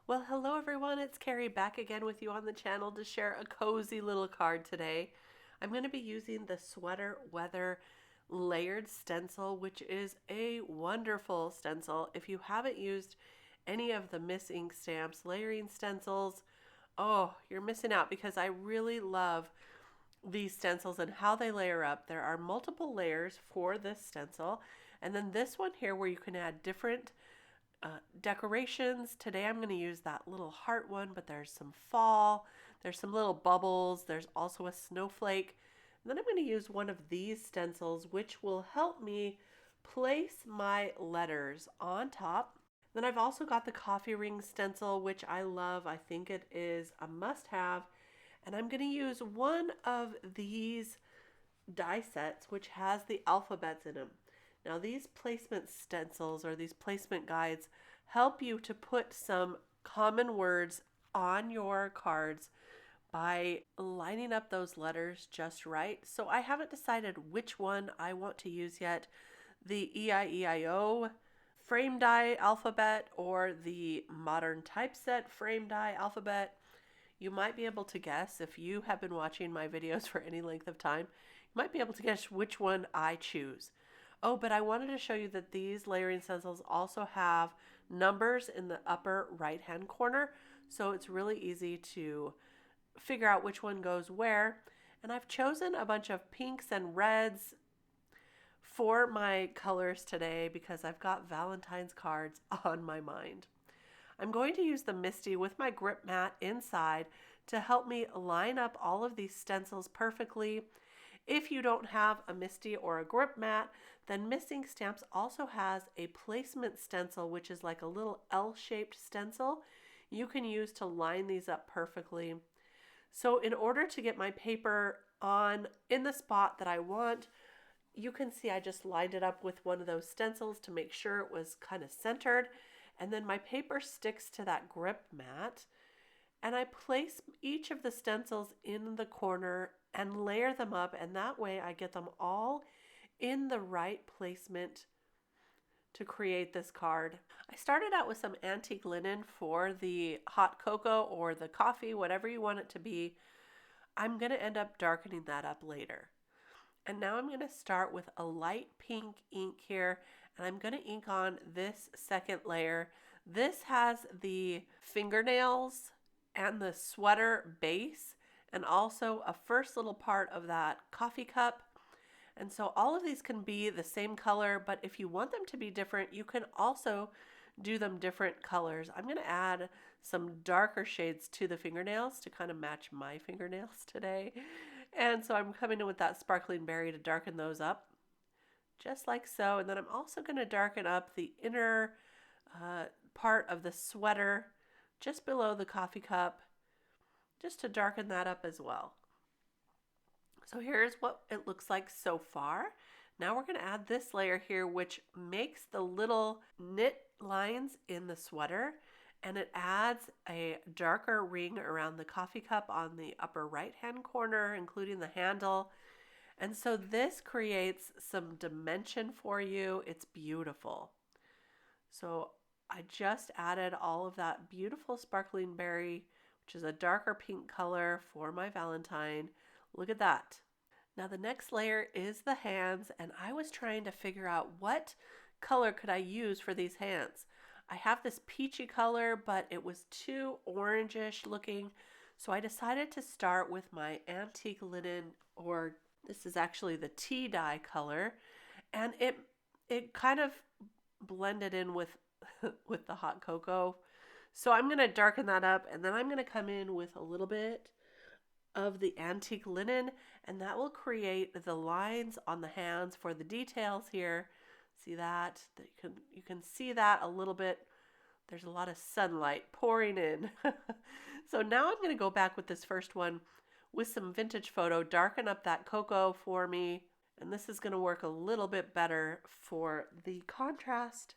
Well, hello everyone, it's Kari back again with you on the channel to share a cozy little card today. I'm going to be using the Sweater Weather layered stencil, which is a wonderful stencil. If you haven't used any of the Miss Ink Stamps layering stencils, oh, you're missing out because I really love these stencils and how they layer up. There are multiple layers for this stencil, and then this one here where you can add different decorations. Today I'm going to use that little heart one, but there's some fall, there's some little bubbles, there's also a snowflake. And then I'm going to use one of these stencils, which will help me place my letters on top. Then I've also got the coffee ring stencil, which I love. I think it is a must-have. And I'm going to use one of these die sets, which has the alphabets in them. Now, these placement stencils or these placement guides help you to put some common words on your cards by lining up those letters just right. So I haven't decided which one I want to use yet, the Eieio frame die alphabet or the modern typeset frame die alphabet. You might be able to guess if you have been watching my videos for any length of time. You might be able to guess which one I choose. Oh, but I wanted to show you that these layering stencils also have numbers in the upper right hand corner, so it's really easy to figure out which one goes where. And I've chosen a bunch of pinks and reds for my colors today because I've got Valentine's cards on my mind. I'm going to use the MISTI with my grip mat inside to help me line up all of these stencils perfectly. If you don't have a MISTI or a grip mat, then Miss Ink Stamps also has a placement stencil, which is like a little L-shaped stencil you can use to line these up perfectly. So in order to get my paper on in the spot that I want, you can see I just lined it up with one of those stencils to make sure it was kind of centered. And then my paper sticks to that grip mat. And I place each of the stencils in the corner and layer them up, and that way I get them all in the right placement to create this card. I started out with some antique linen for the hot cocoa or the coffee, whatever you want it to be. I'm going to end up darkening that up later. And now I'm going to start with a light pink ink here, and I'm going to ink on this second layer. This has the fingernails and the sweater base, and also a first little part of that coffee cup. And so all of these can be the same color, but if you want them to be different, you can also do them different colors. I'm going to add some darker shades to the fingernails to kind of match my fingernails today. And so I'm coming in with that sparkling berry to darken those up, just like so. And then I'm also going to darken up the inner part of the sweater just below the coffee cup, just to darken that up as well. So here's what it looks like so far. Now we're going to add this layer here, which makes the little knit lines in the sweater, and it adds a darker ring around the coffee cup on the upper right hand corner, including the handle. And so this creates some dimension for you. It's beautiful. So I just added all of that beautiful sparkling berry, which is a darker pink color for my Valentine. Look at that. Now the next layer is the hands, and I was trying to figure out what color could I use for these hands. I have this peachy color, but it was too orangish looking, so I decided to start with my antique linen, or this is actually the tea dye color, and it kind of blended in with with the hot cocoa. So I'm going to darken that up, and then I'm going to come in with a little bit of the antique linen, and that will create the lines on the hands for the details here. See that? You can see that a little bit. There's a lot of sunlight pouring in. So now I'm going to go back with this first one with some vintage photo, darken up that cocoa for me, and this is going to work a little bit better for the contrast.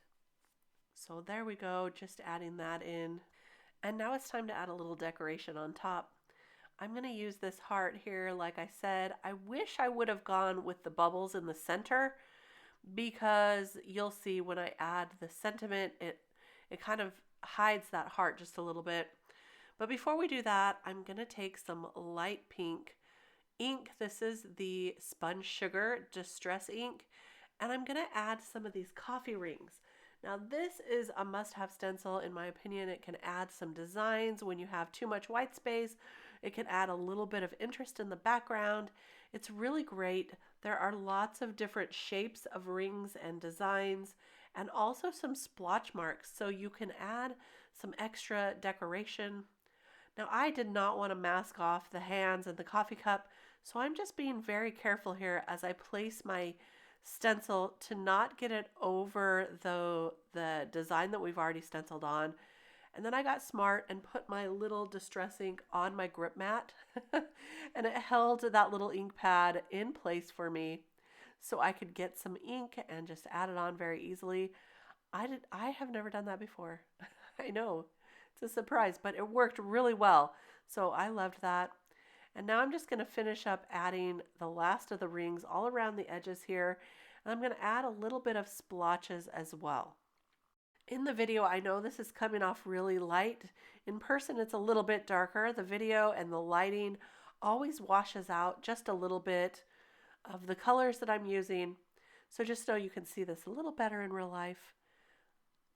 So there we go, just adding that in. And now it's time to add a little decoration on top. I'm going to use this heart here, like I said. I wish I would have gone with the bubbles in the center, because you'll see when I add the sentiment, it kind of hides that heart just a little bit. But before we do that, I'm going to take some light pink ink. This is the Sponge Sugar Distress ink, and I'm going to add some of these coffee rings. Now this is a must-have stencil in my opinion. It can add some designs when you have too much white space. It can add a little bit of interest in the background. It's really great. There are lots of different shapes of rings and designs, and also some splotch marks, so you can add some extra decoration. Now I did not want to mask off the hands and the coffee cup, so I'm just being very careful here as I place my stencil to not get it over the design that we've already stenciled on. And then I got smart and put my little distress ink on my grip mat and it held that little ink pad in place for me so I could get some ink and just add it on very easily. I have never done that before. I know, it's a surprise, but it worked really well. So I loved that. And now I'm just going to finish up adding the last of the rings all around the edges here. And I'm going to add a little bit of splotches as well. In the video, I know this is coming off really light. In person, it's a little bit darker. The video and the lighting always washes out just a little bit of the colors that I'm using. So just so you can see this a little better in real life.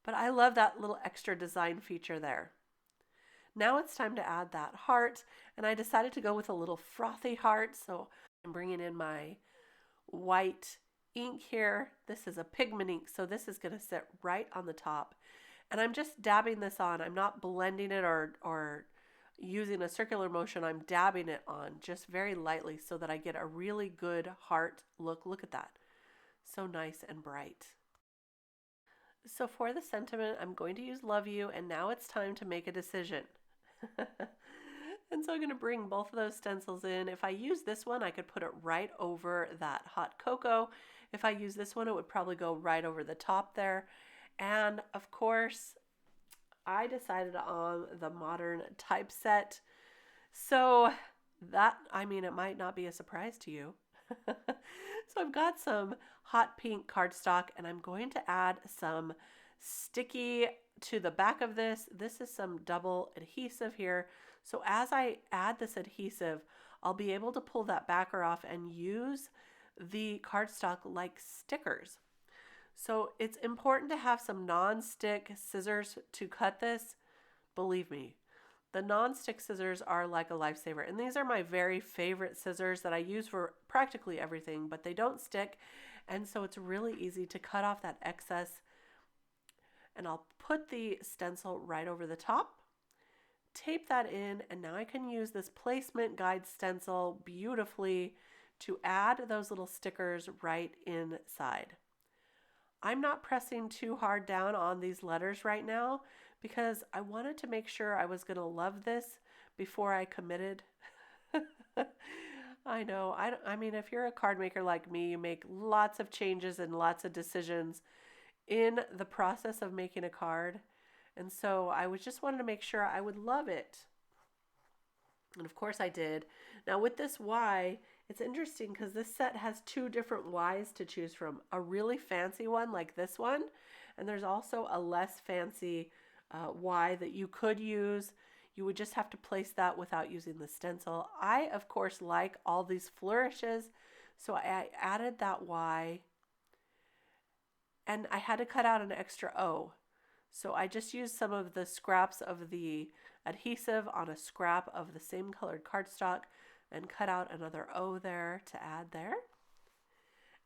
But I love that little extra design feature there. Now it's time to add that heart, and I decided to go with a little frothy heart. So I'm bringing in my white ink here. This is a pigment ink, so this is going to sit right on the top. And I'm just dabbing this on. I'm not blending it or using a circular motion. I'm dabbing it on just very lightly so that I get a really good heart look. Look at that. So nice and bright. So for the sentiment, I'm going to use Love You, and now it's time to make a decision. And so I'm going to bring both of those stencils in. If I use this one, I could put it right over that hot cocoa. If I use this one, it would probably go right over the top there. And of course, I decided on the modern Typeset. So that, I mean, it might not be a surprise to you. So I've got some hot pink cardstock, and I'm going to add some sticky to the back of this. This is some double adhesive here. So as I add this adhesive, I'll be able to pull that backer off and use the cardstock like stickers. So it's important to have some non-stick scissors to cut this. Believe me, the non-stick scissors are like a lifesaver. And these are my very favorite scissors that I use for practically everything, but they don't stick. And so it's really easy to cut off that excess. And I'll put the stencil right over the top, tape that in, and now I can use this placement guide stencil beautifully to add those little stickers right inside. I'm not pressing too hard down on these letters right now because I wanted to make sure I was going to love this before I committed. I know, I mean, if you're a card maker like me, you make lots of changes and lots of decisions in the process of making a card. And so I just wanted to make sure I would love it. And of course I did. Now with this Y, it's interesting because this set has two different Ys to choose from. A really fancy one like this one, and there's also a less fancy Y that you could use. You would just have to place that without using the stencil. I, of course, like all these flourishes, so I added that Y, and I had to cut out an extra O. So I just used some of the scraps of the adhesive on a scrap of the same colored cardstock and cut out another O there to add there.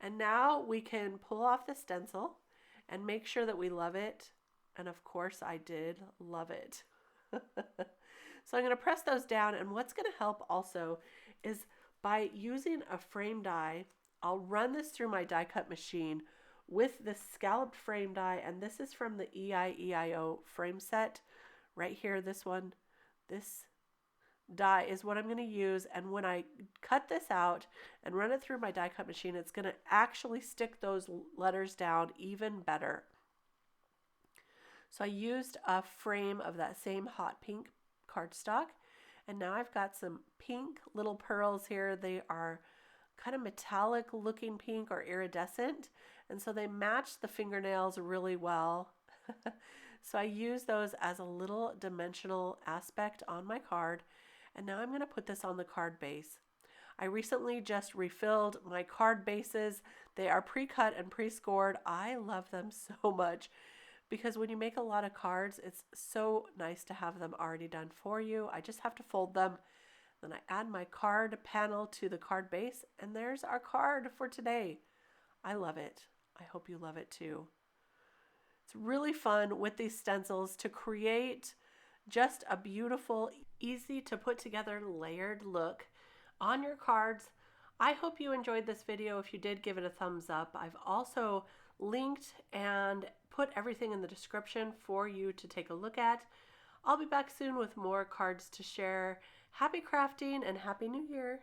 And now we can pull off the stencil and make sure that we love it. And of course I did love it. So I'm going to press those down, and what's going to help also is by using a frame die, I'll run this through my die cut machine with this scalloped frame die, and this is from the Eieio frame set right here. This one, this die is what I'm going to use, and when I cut this out and run it through my die cut machine, it's going to actually stick those letters down even better. So I used a frame of that same hot pink cardstock, and now I've got some pink little pearls here. They are kind of metallic looking pink or iridescent, and so they match the fingernails really well. So I use those as a little dimensional aspect on my card. And now I'm going to put this on the card base. I recently just refilled my card bases. They are pre-cut and pre-scored. I love them so much because when you make a lot of cards, it's so nice to have them already done for you. I just have to fold them. Then I add my card panel to the card base, and there's our card for today. I love it. I hope you love it too. It's really fun with these stencils to create just a beautiful, easy to put together layered look on your cards. I hope you enjoyed this video. If you did, give it a thumbs up. I've also linked and put everything in the description for you to take a look at. I'll be back soon with more cards to share. Happy crafting and Happy New Year!